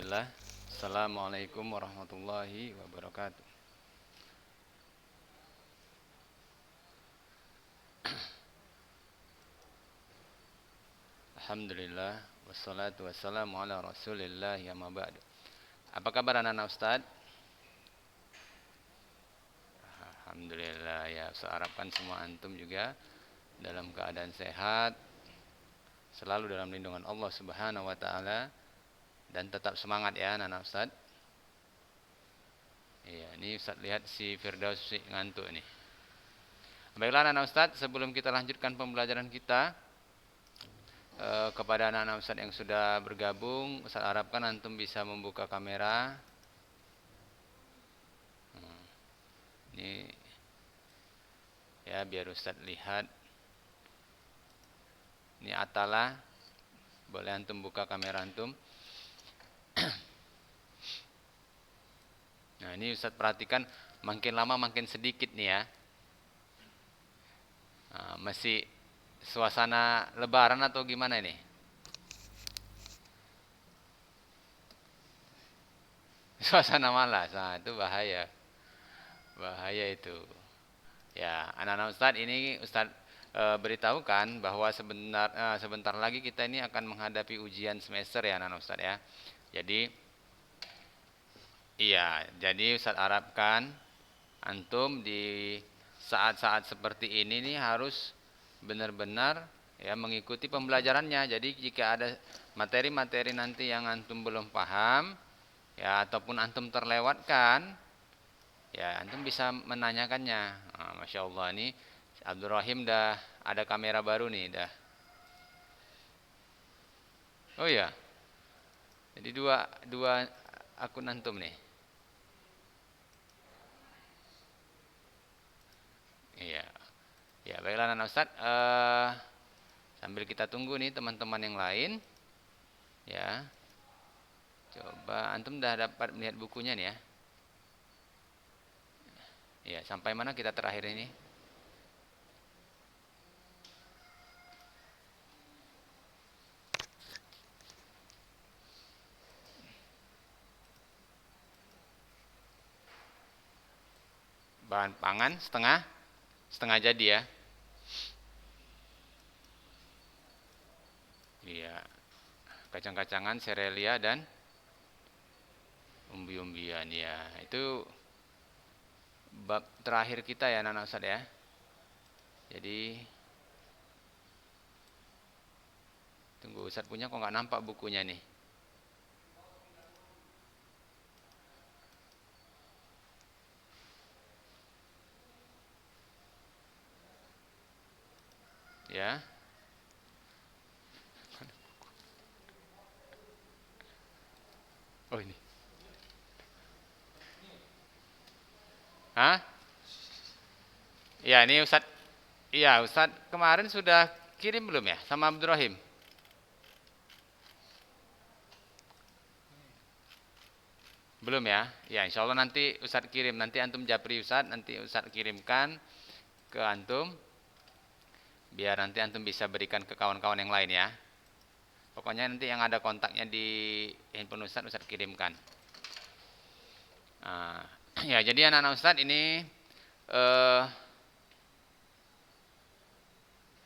Bismillah. Assalamualaikum warahmatullahi wabarakatuh. Alhamdulillah. Wassalatu wassalamu ala rasulillah ya mabadu. Apa kabar anak-anak Ustaz? Alhamdulillah ya. Saya harapkan semua antum juga dalam keadaan sehat, selalu dalam lindungan Allah Subhanahu wa taala dan tetap semangat ya anak-anak Ustaz. Iya, ini Ustaz lihat si Firdaus ngantuk nih. Baiklah anak-anak Ustaz, sebelum kita lanjutkan pembelajaran kita, kepada anak-anak Ustaz yang sudah bergabung, Ustaz harapkan antum bisa membuka kamera. Ini ya biar Ustaz lihat. Ini Atala. Boleh antum buka kamera antum. Nah, ini Ustaz perhatikan makin lama makin sedikit nih ya. Nah, masih suasana lebaran atau gimana ini? Suasana malas. Nah, itu bahaya. Bahaya itu. Ya, anak-anak Ustadz ini Ustadz beritahukan bahwa sebentar lagi kita ini akan menghadapi ujian semester ya anak-anak Ustadz ya. Jadi iya, jadi Ustadz harapkan antum di saat-saat seperti ini nih harus benar-benar ya mengikuti pembelajarannya. Jadi jika ada materi-materi nanti yang antum belum paham ya ataupun antum terlewatkan, ya, antum bisa menanyakannya. Nah, Masya Allah ini Abdul Rahim dah ada kamera baru nih dah. Oh ya, jadi dua dua akun antum nih. Iya, ya baiklah anak Ustaz. Sambil kita tunggu nih teman-teman yang lain, ya. Coba antum dah dapat melihat bukunya nih ya. Ya, sampai mana kita terakhir ini? Bahan pangan setengah setengah jadi ya. Iya, kacang-kacangan, serelia dan umbi-umbian ya. Itu bab terakhir kita ya anak-anak Ustaz ya. Jadi tunggu Ustaz punya kok nggak nampak bukunya nih. Ya. Oh ini. Hah? Ya ini Ustaz. Iya Ustaz kemarin sudah kirim belum ya sama Abdurrahim? Belum ya? Ya insya Allah nanti Ustaz kirim. Nanti antum japri Ustaz. Nanti Ustaz kirimkan ke antum. Biar nanti antum bisa berikan ke kawan-kawan yang lain ya. Pokoknya nanti yang ada kontaknya di handphone Ustaz, Ustaz kirimkan. Nah, ya jadi anak-anak Ustaz ini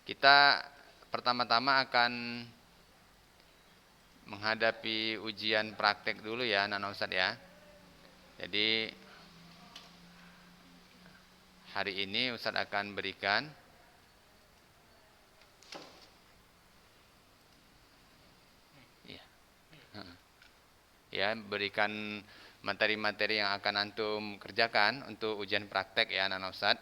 kita pertama-tama akan menghadapi ujian praktek dulu ya anak-anak Ustaz ya. Jadi hari ini Ustaz akan berikan ya berikan materi-materi yang akan antum kerjakan untuk ujian praktek ya anak-anak Ustaz.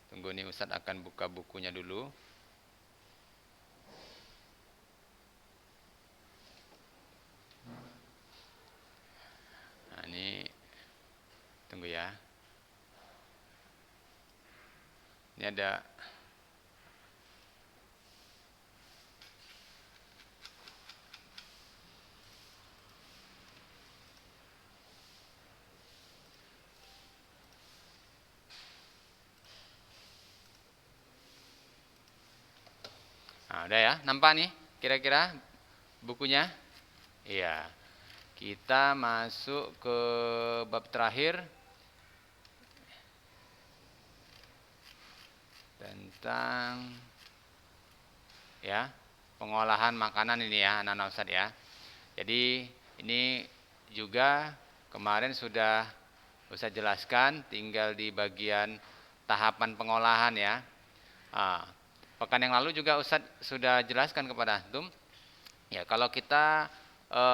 Tunggu nih Ustaz akan buka bukunya dulu. Nah, ini tunggu ya. Ini ada Nah, udah ya, nampak nih kira-kira bukunya? Iya. Kita masuk ke bab terakhir tentang ya pengolahan makanan ini ya anak-anak Ustadz ya. Jadi ini juga kemarin sudah Ustadz jelaskan, tinggal di bagian tahapan pengolahan ya. Pekan yang lalu juga Ustadz sudah jelaskan kepada antum ya, kalau kita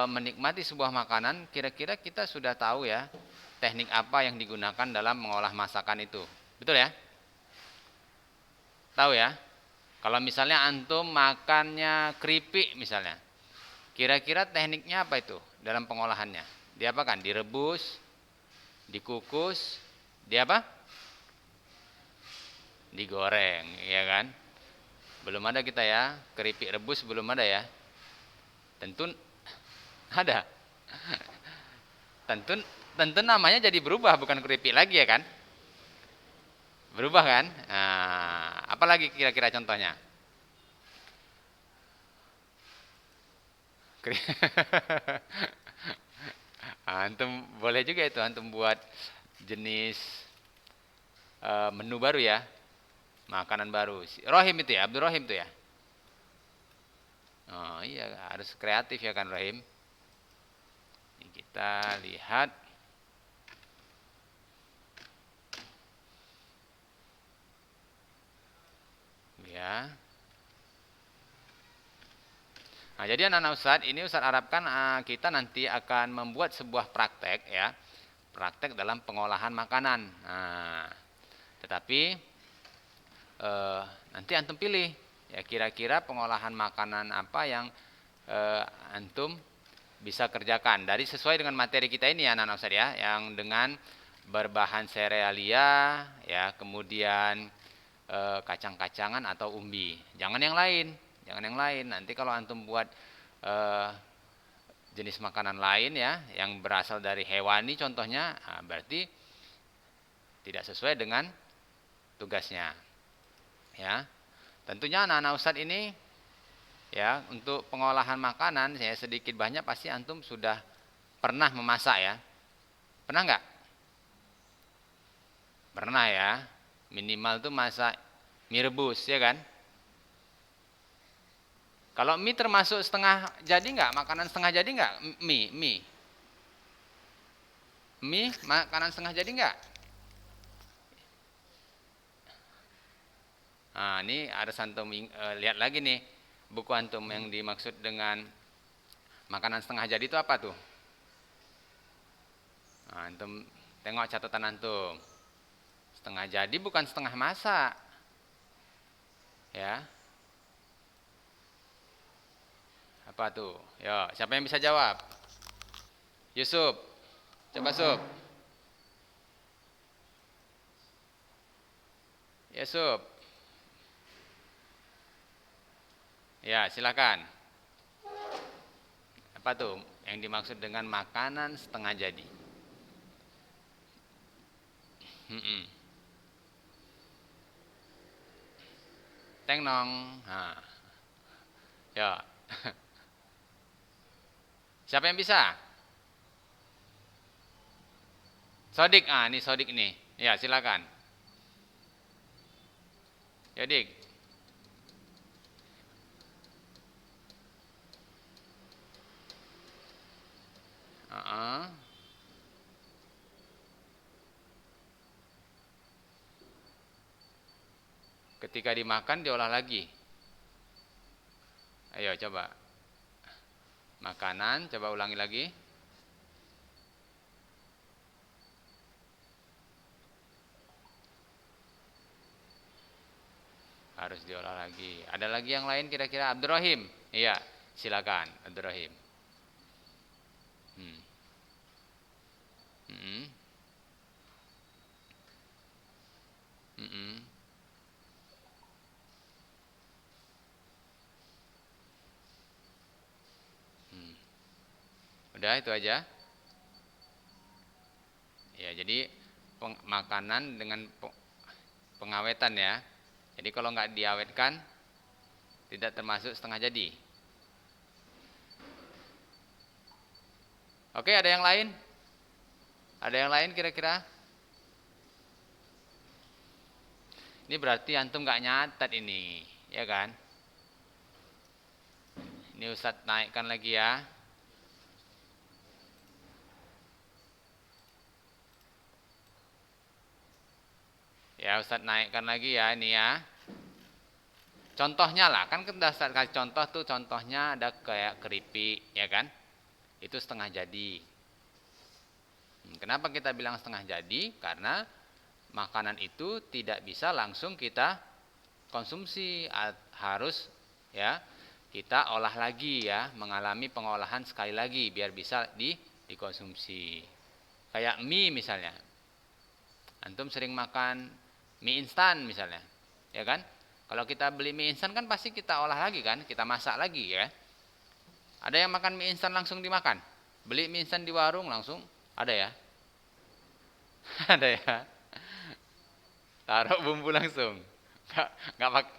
menikmati sebuah makanan, kira-kira kita sudah tahu ya teknik apa yang digunakan dalam mengolah masakan itu. Betul ya? Tahu ya? Kalau misalnya antum makannya keripik misalnya, kira-kira tekniknya apa itu dalam pengolahannya? Diapakan? Direbus, dikukus, di apa? Digoreng, ya kan? Belum ada kita ya, keripik rebus belum ada ya. Tentu ada. Tentu tentu namanya jadi berubah, bukan keripik lagi ya kan? Berubah kan? Nah, apalagi kira-kira contohnya? Antum boleh juga itu antum buat jenis menu baru ya, makanan baru. Rohim itu ya, Abdul Rohim itu ya. Oh iya, harus kreatif ya kan Rohim. Ini kita lihat ya. Nah, jadi anak-anak Ustadz, ini Ustadz harapkan kita nanti akan membuat sebuah praktek ya, praktek dalam pengolahan makanan. Nah, tetapi nanti antum pilih ya kira-kira pengolahan makanan apa yang antum bisa kerjakan dari sesuai dengan materi kita ini ya anak-anak Ustadz ya, yang dengan berbahan serealia ya, kemudian kacang-kacangan atau umbi. Jangan yang lain. Jangan yang lain. Nanti kalau antum buat jenis makanan lain ya, yang berasal dari hewani contohnya, berarti tidak sesuai dengan tugasnya. Ya, tentunya anak-anak Ustadz ini ya untuk pengolahan makanan saya sedikit banyak pasti antum sudah pernah memasak ya. Pernah nggak? Pernah ya. Minimal tuh masak mie rebus ya kan? Kalau mie termasuk setengah jadi nggak? Makanan setengah jadi nggak? Mie makanan setengah jadi nggak? Nah, ini harus antum lihat lagi nih buku antum yang dimaksud dengan makanan setengah jadi itu apa tuh? Nah, antum tengok catatan antum. Setengah jadi bukan setengah masak. Ya. Apa tuh? Yo, siapa yang bisa jawab? Yusuf. Coba Sub. Yusuf. Ya, silakan. Apa tuh yang dimaksud dengan makanan setengah jadi? Teng nong. Nah. Ya. Siapa yang bisa? Sodik. Ini Sodik nih. Ya, silakan. Yodik. Ketika dimakan diolah lagi. Ayo coba. Makanan, coba ulangi lagi. Harus diolah lagi. Ada lagi yang lain kira-kira? Abdurrahim. Iya, silakan Abdurrahim. Hmm. Hmm. Hmm. Hmm. Udah itu aja. Ya, jadi makanan dengan pengawetan ya. Jadi kalau nggak diawetkan tidak termasuk setengah jadi. Oke, ada yang lain? Ada yang lain kira-kira? Ini berarti antum nggak nyatat ini, ya kan? Ini Ustadz naikkan lagi ya. Ya Ustadz naikkan lagi ya ini ya. Contohnya lah, kan kita kasih contoh tuh, contohnya ada kayak keripik, ya kan? Itu setengah jadi. Kenapa kita bilang setengah jadi? Karena makanan itu tidak bisa langsung kita konsumsi, harus ya kita olah lagi ya, mengalami pengolahan sekali lagi biar bisa dikonsumsi. Kayak mie misalnya. Antum sering makan mie instan misalnya, ya kan? Kalau kita beli mie instan kan pasti kita olah lagi kan, kita masak lagi ya. Ada yang makan mie instan langsung dimakan? Beli mie instan di warung langsung? Ada ya? Ada ya? Taruh bumbu langsung. Nggak pakai,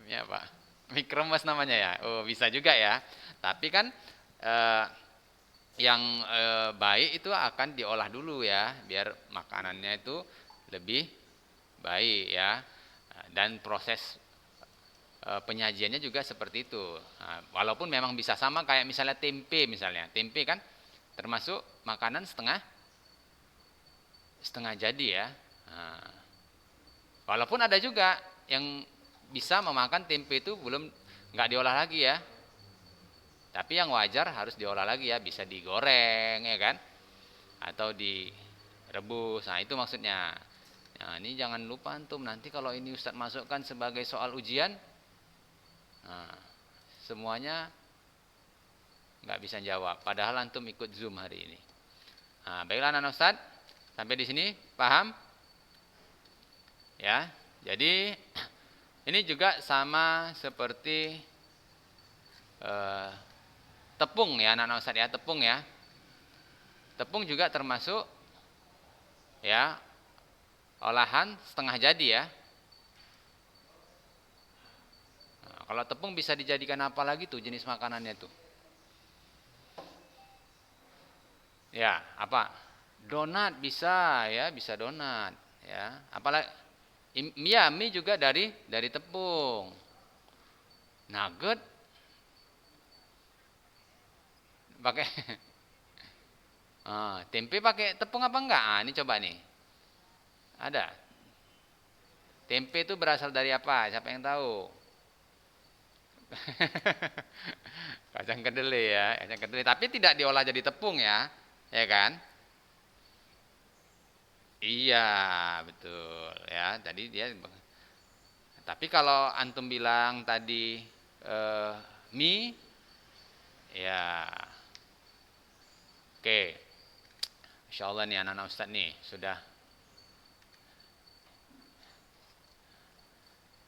ya Pak. Mikromas namanya ya. Oh bisa juga ya. Tapi kan eh, yang baik itu akan diolah dulu ya, biar makanannya itu lebih baik ya. Dan proses penyajiannya juga seperti itu. Nah, walaupun memang bisa sama kayak misalnya tempe misalnya. Tempe kan termasuk makanan setengah jadi ya. Nah, walaupun ada juga yang bisa memakan tempe itu belum nggak diolah lagi ya. Tapi yang wajar harus diolah lagi ya, bisa digoreng ya kan, atau direbus. Nah itu maksudnya. Nah ini jangan lupa antum, nanti kalau ini Ustadz masukkan sebagai soal ujian, nah, semuanya nggak bisa jawab. Padahal antum ikut Zoom hari ini. Nah, baiklah anak Ustadz, sampai di sini paham? Ya, jadi ini juga sama seperti tepung ya anak Ustadz ya, tepung ya. Tepung juga termasuk ya olahan setengah jadi ya. Nah, kalau tepung bisa dijadikan apa lagi tuh jenis makanannya tuh? Ya, apa? Donat bisa ya, bisa donat ya. Apalagi ya, mie juga dari tepung. Nugget pakai tempe pakai tepung apa enggak? Ah, ini coba nih. Ada. Tempe itu berasal dari apa? Siapa yang tahu? Kacang kedelai ya, kacang kedelai. Tapi tidak diolah jadi tepung ya kan? Iya, betul ya. Tadi dia. Tapi kalau antum bilang tadi eh, mie, ya, oke. Insya Allah nih anak-anak Ustadz nih sudah.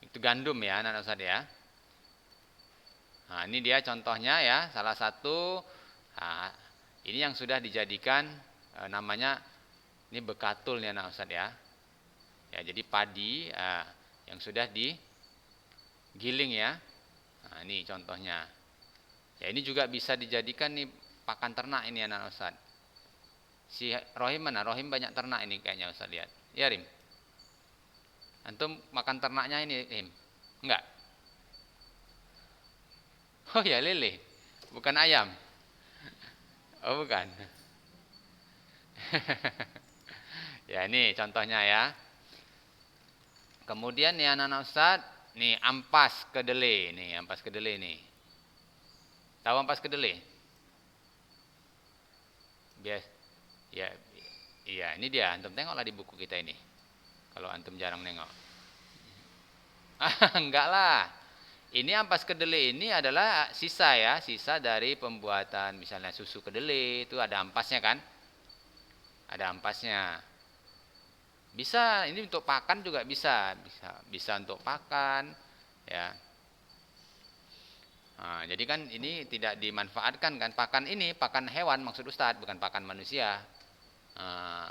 Itu gandum ya anak-anak Ustadz ya. Nah ini dia contohnya ya, salah satu. Nah, ini yang sudah dijadikan namanya, ini bekatul nih anak Ustadz ya. Ya jadi padi yang sudah digiling ya. Nah ini contohnya. Ya ini juga bisa dijadikan nih pakan ternak ini anak Ustadz. Si Rohim mana? Rohim banyak ternak ini kayaknya Ustadz lihat. Ya Rim. Antum makan ternaknya ini Rim? Enggak? Oh ya lele. Bukan ayam. Oh bukan. Ya ini contohnya ya. Kemudian nih anak-anak Ustadz, nih ampas kedelai, nih ampas kedelai nih. Tahu ampas kedelai? Bias, ya, iya ini dia. Antum tengoklah di buku kita ini. Kalau antum jarang nengok. Enggak lah. Ini ampas kedelai ini adalah sisa ya, sisa dari pembuatan misalnya susu kedelai itu ada ampasnya kan? Ada ampasnya. Bisa, ini untuk pakan juga bisa untuk pakan, ya. Nah, jadi kan ini tidak dimanfaatkan kan, pakan ini pakan hewan maksud Ustadz, bukan pakan manusia. Nah,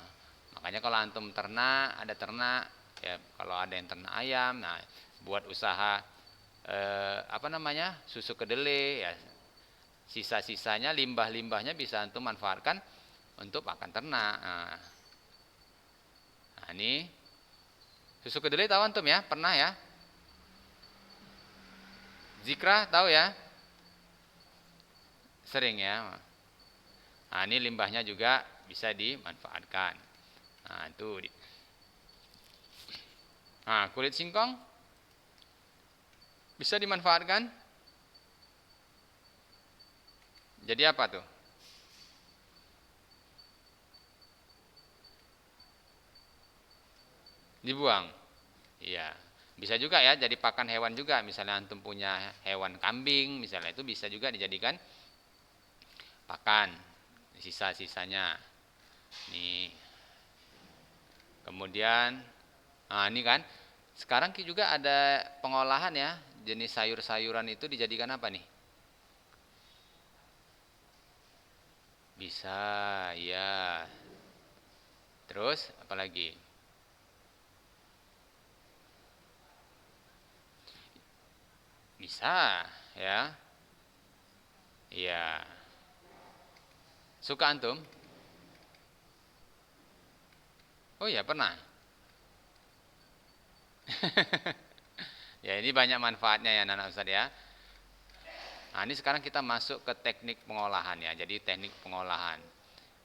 makanya kalau antum ternak, ada ternak, ya kalau ada yang ternak ayam, nah buat usaha apa namanya, susu kedelai ya, sisa-sisanya, limbah-limbahnya bisa antum manfaatkan untuk pakan ternak. Nah, ini susu kedelai tahu antum ya, pernah ya? Zikra tahu ya? Sering ya. Nah, ini limbahnya juga bisa dimanfaatkan. Nah, itu. Nah, kulit singkong bisa dimanfaatkan. Jadi apa tuh? Dibuang. Iya. Bisa juga ya jadi pakan hewan juga. Misalnya antum punya hewan kambing, misalnya itu bisa juga dijadikan pakan. Sisa-sisanya. Nih. Kemudian, nah ini kan. Sekarang juga ada pengolahan ya. Jenis sayur-sayuran itu dijadikan apa nih? Bisa, ya. Terus apalagi? Bisa, ya. Iya. Suka antum? Oh iya, pernah. Ya, ini banyak manfaatnya ya anak-anak Ustaz ya. Nah, ini sekarang kita masuk ke teknik pengolahan ya. Jadi teknik pengolahan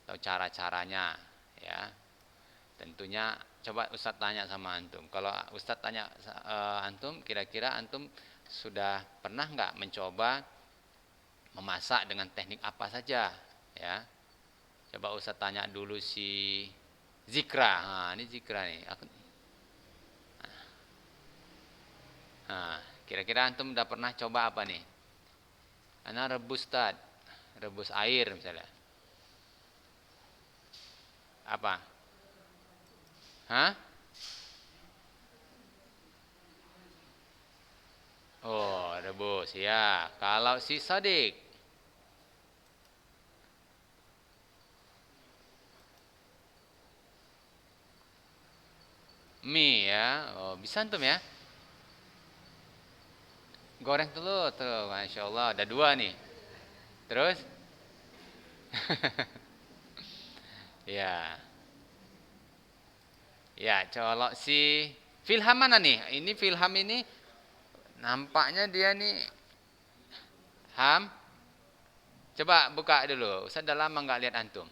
atau cara-caranya ya. Tentunya coba Ustaz tanya sama antum. Kalau Ustaz tanya antum, kira-kira antum sudah pernah nggak mencoba memasak dengan teknik apa saja ya? Coba Ustaz tanya dulu si Zikra. Nah, ini Zikra nih. Nah, kira-kira antum udah pernah coba apa nih? Ana rebus Ustaz. Rebus air misalnya. Apa? Hah? Oh, rebus ya. Kalau si Sodik, mie ya. Oh, bisa antum ya? Goreng telur tuh, masya Allah. Ada dua nih. Terus, ya, ya. Kalau si Filham mana nih? Ini Filham ini nampaknya dia nih Ham. Coba buka dulu. Ustaz udah lama nggak lihat antum.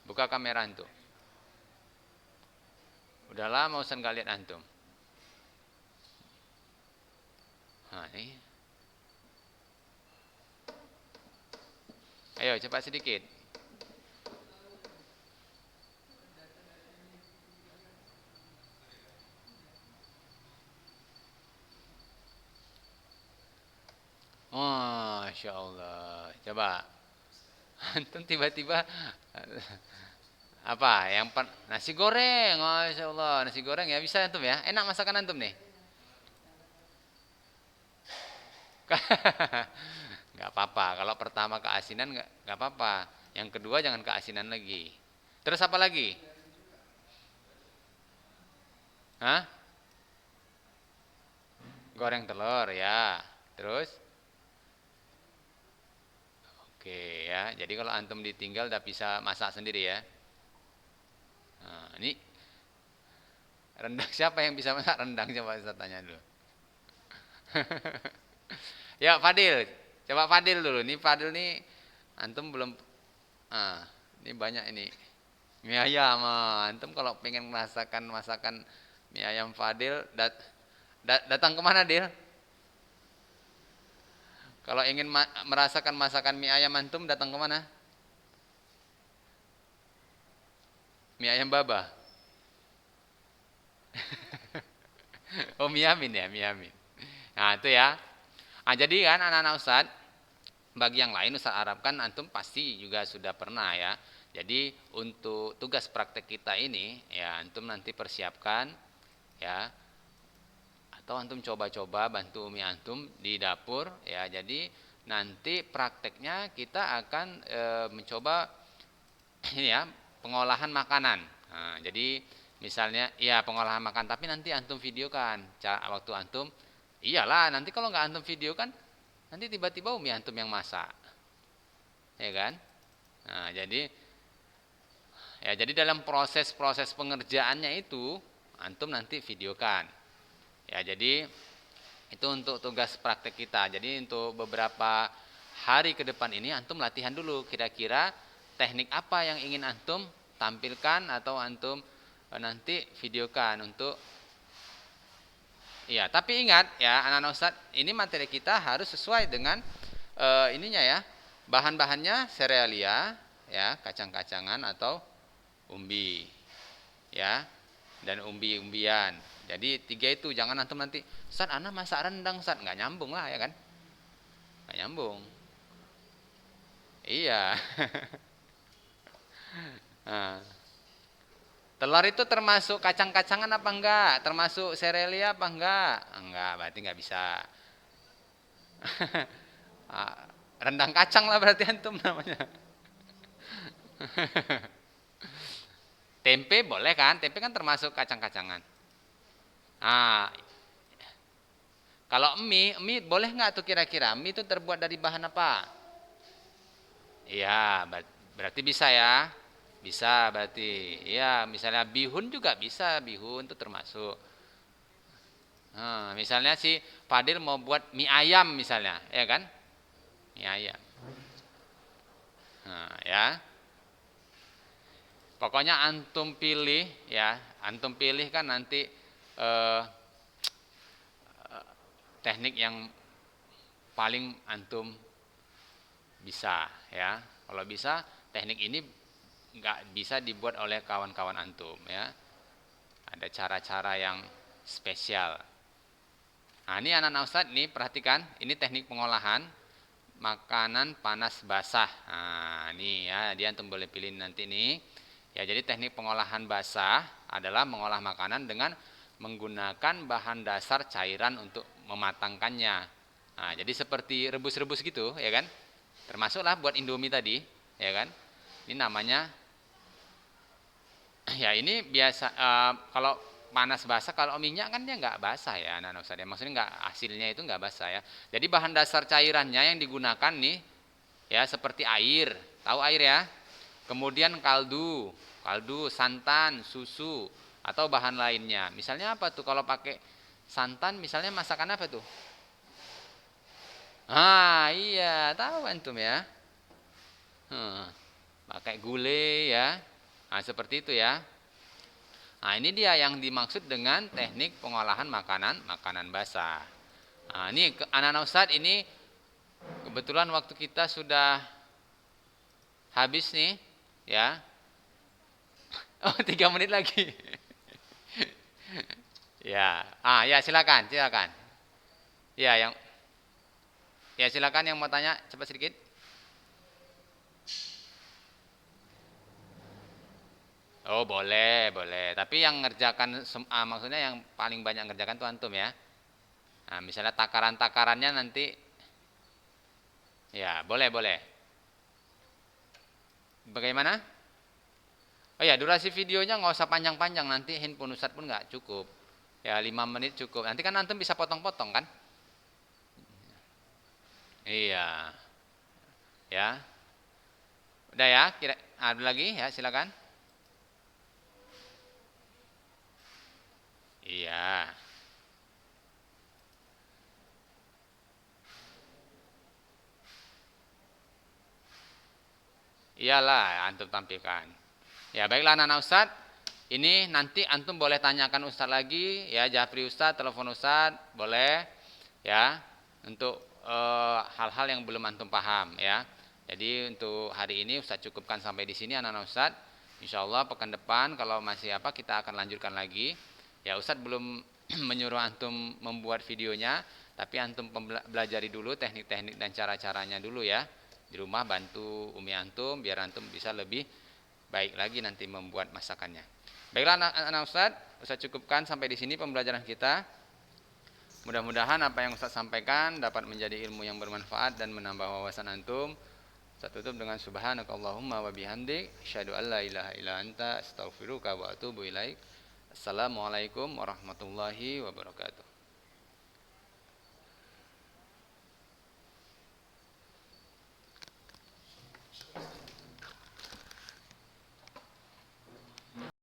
Buka kamera antum. Udah lama Ustaz nggak lihat antum. Nah, ini. Ayo cepat sedikit. Masya Allah. Coba. Antum tiba-tiba apa? Nasi goreng. Masya Allah. Nasi goreng ya bisa antum ya. Enak masakan antum nih. Nggak apa-apa. Kalau pertama keasinan nggak apa-apa. Yang kedua jangan keasinan lagi. Terus apa lagi? Hah? Goreng telur ya. Terus? Oke ya. Jadi kalau antum ditinggal udah bisa masak sendiri ya. Nah, ini rendang siapa yang bisa masak rendang? Coba saya tanya dulu. Ya Fadil. Coba Fadil dulu. Nih Fadil nih antum belum ini banyak ini. Mie ayam. Antum kalau pengen merasakan masakan mie ayam Fadil datang kemana Dil? Kalau ingin merasakan masakan mie ayam antum datang kemana? Mie ayam Baba. Oh mie amin ya, mie amin. Nah itu ya. Nah jadi kan anak-anak Ustad, bagi yang lain Ustaz harapkan antum pasti juga sudah pernah ya. Jadi untuk tugas praktek kita ini ya antum nanti persiapkan ya, atau antum coba-coba bantu umi antum di dapur ya. Jadi nanti prakteknya kita akan mencoba ini ya pengolahan makanan. Nah, jadi misalnya ya pengolahan makan tapi nanti antum videokan waktu antum Iyalah, nanti kalau nggak antum video kan, nanti tiba-tiba umi antum yang masak, ya kan? Nah, jadi dalam proses-proses pengerjaannya itu antum nanti videokan. Ya, jadi itu untuk tugas praktek kita. Jadi untuk beberapa hari ke depan ini antum latihan dulu kira-kira teknik apa yang ingin antum tampilkan atau antum nanti videokan untuk. Iya, tapi ingat ya anak-anak Ustadz, ini materi kita harus sesuai dengan ininya ya. Bahan-bahannya serealia ya, kacang-kacangan atau umbi ya, dan umbi-umbian. Jadi 3 itu, jangan antum nanti Ustadz ana masak rendang Ustadz, nggak nyambung lah ya kan? Nggak nyambung. Iya. Nah, telur itu termasuk kacang-kacangan apa enggak? Termasuk serealia apa enggak? Enggak, berarti enggak bisa. Ah, rendang kacang lah berarti antum namanya. Tempe boleh kan? Tempe kan termasuk kacang-kacangan. Ah, kalau mie boleh nggak tuh kira-kira? Mie itu terbuat dari bahan apa? Iya, berarti bisa ya. Bisa berarti. Iya, misalnya bihun juga bisa, bihun itu termasuk. Nah, misalnya si Fadil mau buat mie ayam misalnya, ya kan? Mie ayam. Nah, ya. Pokoknya antum pilih ya, antum pilih kan nanti eh, teknik yang paling antum bisa ya. Kalau bisa teknik ini nggak bisa dibuat oleh kawan-kawan antum ya. Ada cara-cara yang spesial. Nah, ini anak-anak Ustadz nih perhatikan, ini teknik pengolahan makanan panas basah. Nah, ini ya, dia antum boleh pilih nanti nih. Ya, jadi teknik pengolahan basah adalah mengolah makanan dengan menggunakan bahan dasar cairan untuk mematangkannya. Nah, jadi seperti rebus-rebus gitu, ya kan? Termasuklah buat Indomie tadi, ya kan? Ini namanya ya ini biasa kalau panas basah, kalau minyak kan dia nggak basah ya anak-anak Ustadz. Maksudnya nggak, hasilnya itu nggak basah ya. Jadi bahan dasar cairannya yang digunakan nih ya seperti air, tahu air ya. Kemudian kaldu, santan, susu atau bahan lainnya. Misalnya apa tuh kalau pakai santan, misalnya masakan apa tuh? Ah iya, tahu antum ya. Hmm, pakai gulai ya. Nah seperti itu ya. Nah ini dia yang dimaksud dengan teknik pengolahan makanan basah. Nah ini anak-anak Ustadz, ini kebetulan waktu kita sudah habis nih ya. Oh 3 menit lagi. Ya, ya silakan. Ya silakan yang mau tanya cepat sedikit. Oh boleh. Tapi yang ngerjakan maksudnya yang paling banyak ngerjakan tuh antum ya. Nah, misalnya takaran-takarannya nanti, ya boleh. Bagaimana? Oh ya, durasi videonya nggak usah panjang-panjang, nanti handphone Ustadz pun nggak cukup. Ya 5 menit cukup. Nanti kan antum bisa potong-potong kan? Iya, ya. Udah ya, ada lagi ya, silakan. Iya. Iyalah antum tampilkan. Ya baiklah anak-anak Ustadz, ini nanti antum boleh tanyakan Ustadz lagi ya, Japri Ustadz, telepon Ustadz, boleh ya, untuk hal-hal yang belum antum paham ya. Jadi untuk hari ini Ustadz cukupkan sampai di sini anak-anak Ustadz. Insya Allah pekan depan kalau masih apa kita akan lanjutkan lagi. Ya Ustadz belum menyuruh antum membuat videonya, tapi antum pelajari dulu teknik-teknik dan cara-caranya dulu ya. Di rumah bantu umi antum biar antum bisa lebih baik lagi nanti membuat masakannya. Baiklah anak-anak Ustadz cukupkan sampai di sini pembelajaran kita. Mudah-mudahan apa yang Ustadz sampaikan dapat menjadi ilmu yang bermanfaat dan menambah wawasan antum. Saya tutup dengan subhanakallahumma wa bihamdik asyhadu an la ilaha illa anta astaghfiruka wa atubu ilaik. Assalamualaikum warahmatullahi wabarakatuh.